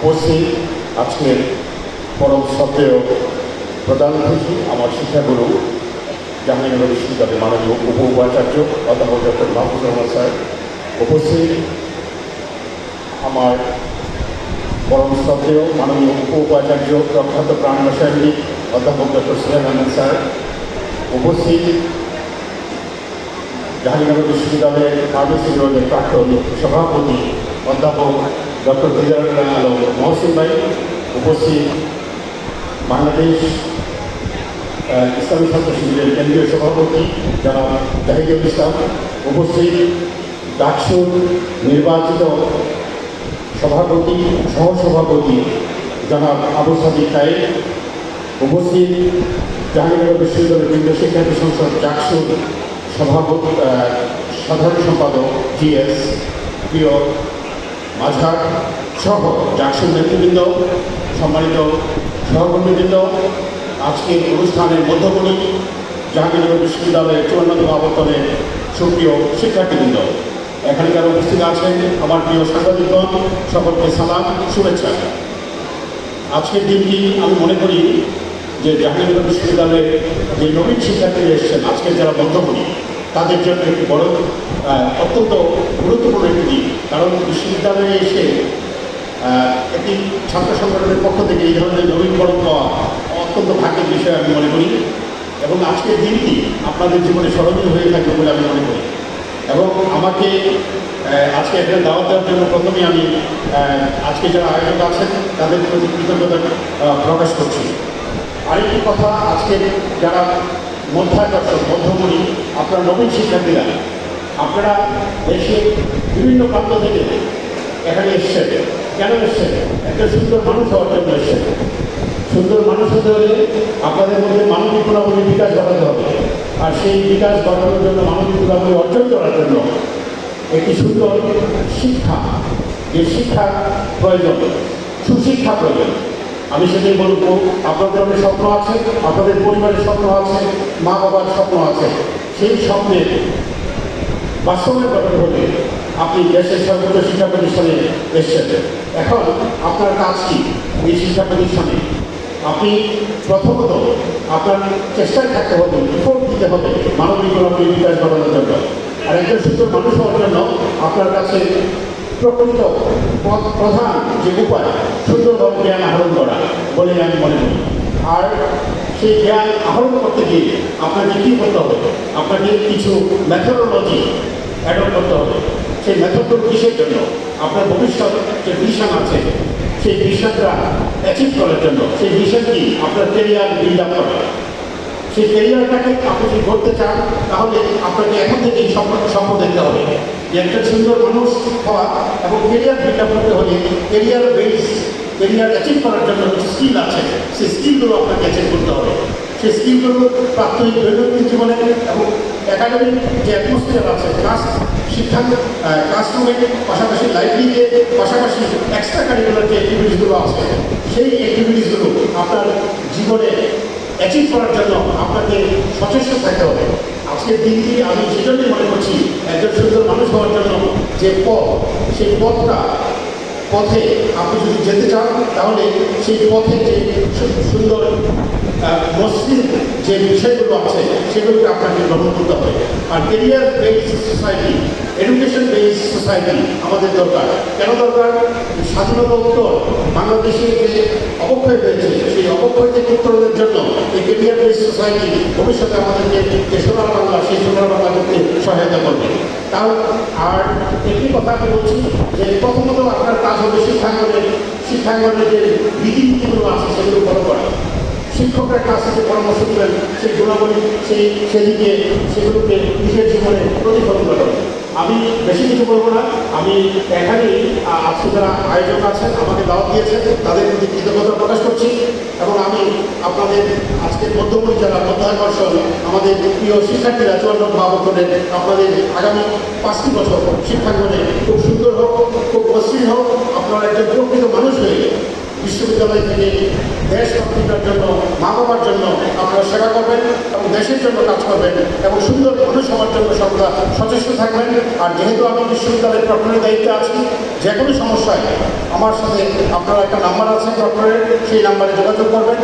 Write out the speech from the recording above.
উপস্থিত আজকের পরম শ্রদ্ধেয় প্রধান অতিথি আমার শিক্ষাগুরু জাহাঙ্গীরনগর বিশ্ববিদ্যালয়ের মাননীয় উপ উপাচার্য অধ্যাপক ডক্টর মাহফুজ রহমান স্যার, উপস্থিত আমার পরম শ্রদ্ধেয় মাননীয় উপ উপাচার্য প্রখ্যাত প্রাণ রসায়নিক অধ্যাপক ডক্টর সুলেমান আহমেদ স্যার, উপস্থিত জাহাঙ্গীরনগর বিশ্ববিদ্যালয়ের ফার্মেসি বিভাগের প্রাক্তন সভাপতি অধ্যাপক ডক্টর দিদার আলম মহসিন ভাই, উপস্থিত বাংলাদেশ ইসলামী ছাত্র শিবিরের কেন্দ্রীয় সভাপতি যারা জাহিদুল ইসলাম, উপস্থিত ডাকসুর নির্বাচিত সভাপতি সহসভাপতি জনাব আবু সাদিক সাহেব, উপস্থিত জাহাঙ্গীরনগর বিশ্ববিদ্যালয়ের কেন্দ্রীয় শিক্ষার্থী সংসদ ডাকসুর সভাপতি সাধারণ সম্পাদক জিএস প্রিয় মাঝহার সহ ডাকসুর নেতৃবৃন্দ, সম্মানিত সহকর্মীবৃন্দ, আজকের অনুষ্ঠানের মধ্যমণি জাহাঙ্গীরনগর বিশ্ববিদ্যালয়ের 54তম আবর্তনের সুপ্রিয় শিক্ষার্থীবৃন্দ, এখানে যারা উপস্থিত আছেন আমার প্রিয় সাংবাদিকগণ, সকলকে সালাম শুভেচ্ছা। আজকের দিনটি আমি মনে করি যে জাহাঙ্গীরনগর বিশ্ববিদ্যালয়ের যে নবীন শিক্ষার্থীরা এসেছেন আজকের যারা মধ্যমণি তাদের জন্য একটি বড় অত্যন্ত গুরুত্বপূর্ণ একটি দিন, কারণ বিশ্ববিদ্যালয়ে এসে একটি ছাত্র সংগঠনের পক্ষ থেকে এই ধরনের নবীনকরণ পাওয়া অত্যন্ত ভাগ্যের বিষয় আমি মনে করি, এবং আজকের দিনটি আপনাদের জীবনে স্মরণীয় হয়ে থাকবে বলে আমি মনে করি। এবং আমাকে আজকে এখানে দাওয়াত দেওয়ার জন্য প্রথমে আমি আজকে যারা আয়োজক আছেন তাদের প্রতি কৃতজ্ঞতা প্রকাশ করছি। আরেকটি কথা, আজকে যারা মধ্যাকর্ষক মধ্যমণি আপনারা নবীন শিক্ষার্থীরা, আপনারা দেশে বিভিন্ন প্রান্ত থেকে এখানে এসছেন। কেন এসছেন? একটা সুন্দর মানুষ হওয়ার জন্য এসছেন। সুন্দর মানুষ হতে হলে আপনাদের মধ্যে মানবিক গুণাবলীর বিকাশ ঘটাতে হবে, আর সেই বিকাশ ঘটানোর জন্য মানবিক গুণাবলী অর্জন করার জন্য একটি সুন্দর শিক্ষা, যে শিক্ষার প্রয়োজন, সুশিক্ষা প্রয়োজন। আমি সেটাই বলবো, আপনাদের অনেক স্বপ্ন আছে, আপনাদের পরিবারের স্বপ্ন আছে, মা বাবার স্বপ্ন আছে, সেই স্বপ্নের বাস্তবায়ন করতে হলে আপনি দেশের সর্বোচ্চ শিক্ষা প্রতিষ্ঠানে এসেছেন। এখন আপনার কাজ কি? এই শিক্ষা প্রতিষ্ঠানে আপনি প্রথমত আপনার চেষ্টায় থাকতে হবে, এফোর্ট দিতে হবে মানবিক গুণাবলীর বিকাশ ঘটানোর জন্য। আর একজন সুন্দর মানুষ হওয়ার জন্য আপনার কাছে প্রকৃত প্রধান যে উপায় সুন্দরভাবে জ্ঞান আহরণ করা বলে আমি মনে করি। আর সেই জ্ঞান আহরণ করতে গিয়ে আপনাকে কী করতে হবে? আপনাকে কিছু মেথোডোলজি অ্যাডপ্ট করতে হবে। সেই মেথডগুলো কিসের জন্য? আপনার ভবিষ্যৎ যে ভিশন আছে সেই ভিশনটা অ্যাচিভ করার জন্য। সেই ভিশন কি? আপনার ক্যারিয়ার বিল্ড আপ করা। সেই ক্যারিয়ারটাকে আপনি যদি করতে চান তাহলে আপনাকে এখন থেকেই স্বপ্ন দেখতে হবে যে একটা সুন্দর মানুষ হওয়া এবং ক্যারিয়ার বিল্ড আপ করতে হলে ক্যারিয়ার অ্যাচিভ করার জন্য কিছু স্কিল আছে, সেই স্কিলগুলো আপনাকে অ্যাচিভ করতে হবে। সেই স্কিলগুলো প্রাত্যহিক দৈনন্দিন জীবনে এবং একাডেমিক যে অ্যাটমসফিয়ার আছে, ক্লাসরুমের পাশাপাশি লাইব্রেরিতে পাশাপাশি এক্সট্রা কারিকুলার যে অ্যাক্টিভিটিসগুলো আছে সেই অ্যাক্টিভিটিসগুলো আপনার জীবনে অ্যাচিভ করার জন্য আপনাকে সচেষ্ট থাকতে হবে। আজকের দিনটি আমি সেজন্যই মনে করছি একজন সুন্দর মানুষ হওয়ার জন্য যে পথ, সেই পথে আপনি যদি যেতে চান তাহলে সেই পথে যে সুন্দর মসৃণ যে বিষয়গুলো আছে সেগুলোকে আপনাকে গ্রহণ করতে হবে। আর career based society, education based society আমাদের দরকার। কেন দরকার? স্বাধীনতা উত্তর বাংলাদেশে যে অবক্ষয় হয়েছে সেই অবক্ষয় থেকে উত্তরণের জন্য এই ক্যারিয়ার বেসড সোসাইটি ভবিষ্যতে আমাদেরকে যে সোনার বাংলা, সেই সোনার বাংলা করতে সহায়তা করবে। আর একটি কথা আমি বলছি যে প্রথমত আপনার কাজ হবে শিক্ষাঙ্গনের যে রীতিনীতিগুলো আছে সেগুলো ফলো করা। শিক্ষকরা কাছে যে পরামর্শ দেবেন সেই গুণাবলী সেদিকে সেগুলোকে নিজের জীবনে প্রতিফলন করা। আমি বেশি কিছু বলবো না, আমি এখানেই আজকে যারা আয়োজক আছেন আমাকে দাওয়াত দিয়েছেন তাদের প্রতি কৃতজ্ঞতা প্রকাশ করছি, এবং আমি আপনাদের আজকের মধ্যমণি যারা মধ্যাকর্ষণ আমাদের প্রিয় শিক্ষার্থীরা 54তম আবর্তনের আপনাদের আগামী 5টি বছর শিক্ষাঙ্গনে খুব সুন্দর হোক, খুব মসৃণ হোক, আপনারা একটা প্রকৃত মানুষ হয়ে বিশ্ববিদ্যালয় থেকে দেশ রক্ষার জন্য, মা বাবার জন্য আপনারা সেবা করবেন এবং দেশের জন্য কাজ করবেন এবং সুন্দর মানুষ হওয়ার জন্য সর্বদা সচেষ্ট থাকবেন। আর যেহেতু আমি বিশ্ববিদ্যালয়ের প্রক্টরের দায়িত্বে আছি, যে কোনো সমস্যায় আমার সাথে আপনারা একটা নাম্বার আছে ডক্টরের, সেই নাম্বারে যোগাযোগ করবেন।